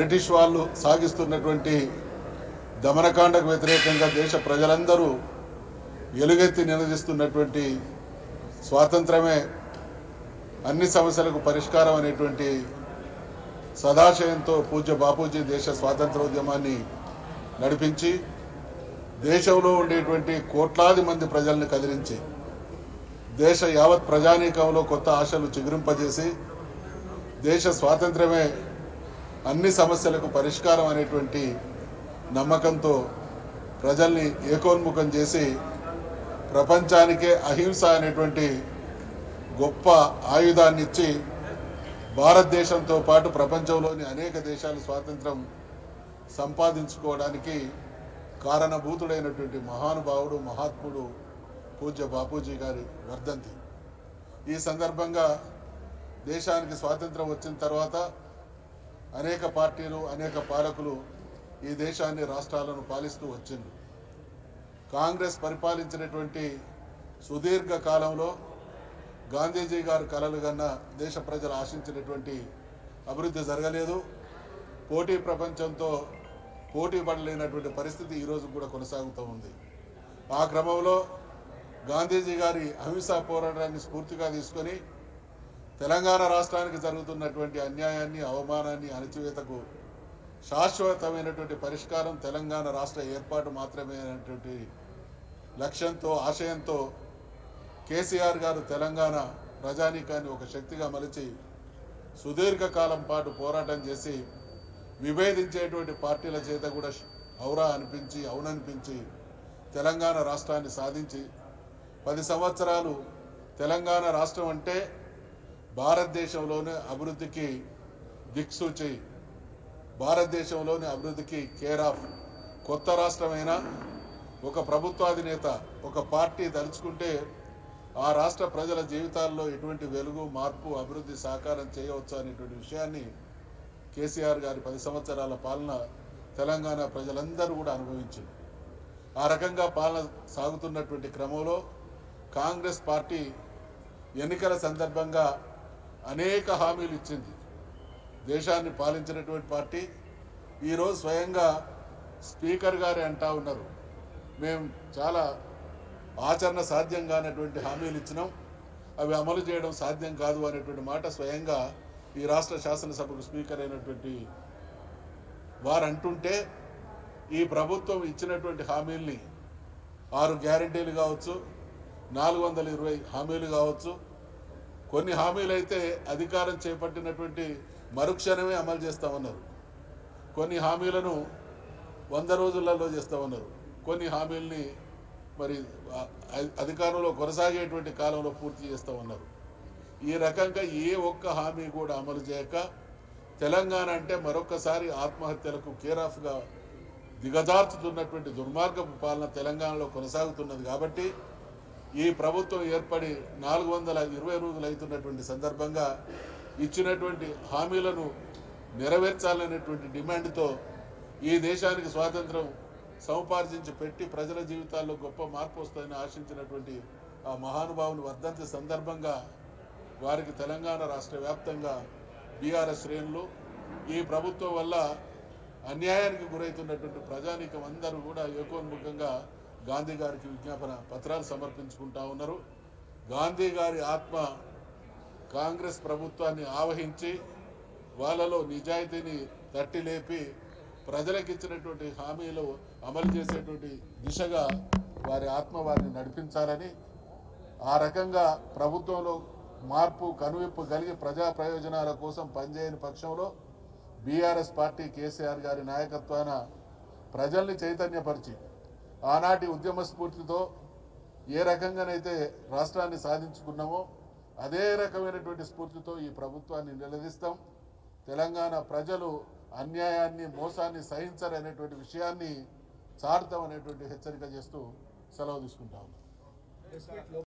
British వాళ్ళు సాగిస్తున్నటువంటి దమనకాండకు వ్యతిరేకంగా దేశ ప్రజలందరూ ఎలుగెత్తి నిలదీస్తున్నటువంటి స్వాతంత్రమే అన్ని సమస్యలకు పరిష్కారం అనేటువంటి సదాశయంతో పూజ్య బాపూజీ దేశ స్వాతంత్రోద్యమాన్ని నడిపించి దేశంలో ఉండేటువంటి కోట్లాది మంది ప్రజల్ని కదిలించి దేశ యావత్ ప్రజానీకంలో కొత్త ఆశలు చిగురింపజేసి దేశ స్వాతంత్రమే అన్ని సమస్యలకు పరిష్కారం అనేటువంటి నమ్మకంతో ప్రజల్ని ఏకోన్ముఖం చేసి ప్రపంచానికే అహింస అనేటువంటి గొప్ప ఆయుధాన్ని ఇచ్చి భారతదేశంతో పాటు ప్రపంచంలోని అనేక దేశాలు స్వాతంత్రం సంపాదించుకోవడానికి కారణభూతుడైనటువంటి మహానుభావుడు మహాత్ముడు పూజ్య బాపూజీ గారి వర్ధంతి. ఈ సందర్భంగా దేశానికి స్వాతంత్రం వచ్చిన తర్వాత అనేక పార్టీలు అనేక పాలకులు ఈ దేశాన్ని రాష్ట్రాలను పాలిస్తూ వచ్చింది. కాంగ్రెస్ పరిపాలించినటువంటి సుదీర్ఘ కాలంలో గాంధీజీ గారు కలలు కన్న దేశ ప్రజలు ఆశించినటువంటి అభివృద్ధి జరగలేదు. పోటీ ప్రపంచంతో పోటీ పడలేనటువంటి పరిస్థితి ఈరోజు కూడా కొనసాగుతూ ఉంది. ఆ క్రమంలో గాంధీజీ గారి అహింసా పోరాటాన్ని స్ఫూర్తిగా తీసుకొని తెలంగాణ రాష్ట్రానికి జరుగుతున్నటువంటి అన్యాయాన్ని అవమానాన్ని అణచివేతకు శాశ్వతమైనటువంటి పరిష్కారం తెలంగాణ రాష్ట్ర ఏర్పాటు మాత్రమే అనేటువంటి లక్ష్యంతో ఆశయంతో కేసీఆర్ గారు తెలంగాణ ప్రజానీకాన్ని ఒక శక్తిగా మలిచి సుదీర్ఘకాలం పాటు పోరాటం చేసి విభేదించేటువంటి పార్టీల చేత కూడా ఔరా అనిపించి అవుననిపించి తెలంగాణ రాష్ట్రాన్ని సాధించి 10 సంవత్సరాలు తెలంగాణ రాష్ట్రం అంటే భారతదేశంలోనే అభివృద్ధికి దిక్సూచి, భారతదేశంలోని అభివృద్ధికి కేర్ ఆఫ్. కొత్త రాష్ట్రమైన ఒక ప్రభుత్వాధినేత ఒక పార్టీ తలుచుకుంటే ఆ రాష్ట్ర ప్రజల జీవితాల్లో ఎటువంటి వెలుగు మార్పు అభివృద్ధి సాకారం చేయవచ్చు అనేటువంటి విషయాన్ని కేసీఆర్ గారి 10 సంవత్సరాల పాలన తెలంగాణ ప్రజలందరూ కూడా అనుభవించింది. ఆ రకంగా పాలన సాగుతున్నటువంటి క్రమంలో కాంగ్రెస్ పార్టీ ఎన్నికల సందర్భంగా అనేక హామీలు ఇచ్చింది. దేశాన్ని పాలించినటువంటి పార్టీ ఈరోజు స్వయంగా స్పీకర్ గారే అంటా ఉన్నారు, మేము చాలా ఆచరణ సాధ్యం కానటువంటి హామీలు ఇచ్చినాం, అవి అమలు చేయడం సాధ్యం కాదు అనేటువంటి మాట స్వయంగా ఈ రాష్ట్ర శాసనసభకు స్పీకర్ అయినటువంటి వారు అంటుంటే, ఈ ప్రభుత్వం ఇచ్చినటువంటి హామీల్ని 6 గ్యారెంటీలు కావచ్చు, 420 హామీలు కావచ్చు, కొన్ని హామీలు అయితే అధికారం చేపట్టినటువంటి మరుక్షణమే అమలు చేస్తామన్నారు, కొన్ని హామీలను 100 రోజులలో చేస్తామన్నారు, కొన్ని హామీల్ని మరి అధికారంలో కొనసాగేటువంటి కాలంలో పూర్తి చేస్తామన్నారు. ఈ రకంగా ఏ ఒక్క హామీ కూడా అమలు చేయక తెలంగాణ అంటే మరొకసారి ఆత్మహత్యలకు కేర్ ఆఫ్గా దిగజార్చుతున్నటువంటి దుర్మార్గపు పాలన తెలంగాణలో కొనసాగుతున్నది. కాబట్టి ఈ ప్రభుత్వం ఏర్పడి 420 రోజులు అవుతున్నటువంటి సందర్భంగా ఇచ్చినటువంటి హామీలను నెరవేర్చాలనేటువంటి డిమాండ్తో ఈ దేశానికి స్వాతంత్రం సముపార్జించి పెట్టి ప్రజల జీవితాల్లో గొప్ప మార్పు వస్తుందని ఆశించినటువంటి ఆ మహానుభావుని వర్ధంతి సందర్భంగా వారికి తెలంగాణ రాష్ట్ర వ్యాప్తంగా బీఆర్ఎస్ శ్రేణులు ఈ ప్రభుత్వం వల్ల అన్యాయానికి గురవుతున్నటువంటి ప్రజానీకం అందరూ కూడా ఏకోన్ముఖంగా గాంధీ గారికి విజ్ఞాపన పత్రాలు సమర్పించుకుంటా ఉన్నారు. గాంధీ గారి ఆత్మ కాంగ్రెస్ ప్రభుత్వాన్ని ఆవహించి వాళ్ళలో నిజాయితీని తట్టి లేపి ప్రజలకు ఇచ్చినటువంటి హామీలు అమలు చేసేటువంటి దిశగా వారి ఆత్మ వారిని నడిపించాలని, ఆ రకంగా ప్రభుత్వంలో మార్పు కనువిప్పు కలిగి ప్రజా ప్రయోజనాల కోసం పనిచేయని పక్షంలో బీఆర్ఎస్ పార్టీ కేసీఆర్ గారి నాయకత్వాన ప్రజల్ని చైతన్యపరిచి ఆనాటి ఉద్యమ స్ఫూర్తితో ఏ రకంగానైతే రాష్ట్రాన్ని సాధించుకున్నామో అదే రకమైనటువంటి స్ఫూర్తితో ఈ ప్రభుత్వాన్ని నిలదీస్తాం. తెలంగాణ ప్రజలు అన్యాయాన్ని మోసాన్ని సహించరనేటువంటి విషయాన్ని చాటుతామనేటువంటి హెచ్చరిక చేస్తూ సెలవు తీసుకుంటా ఉన్నాం.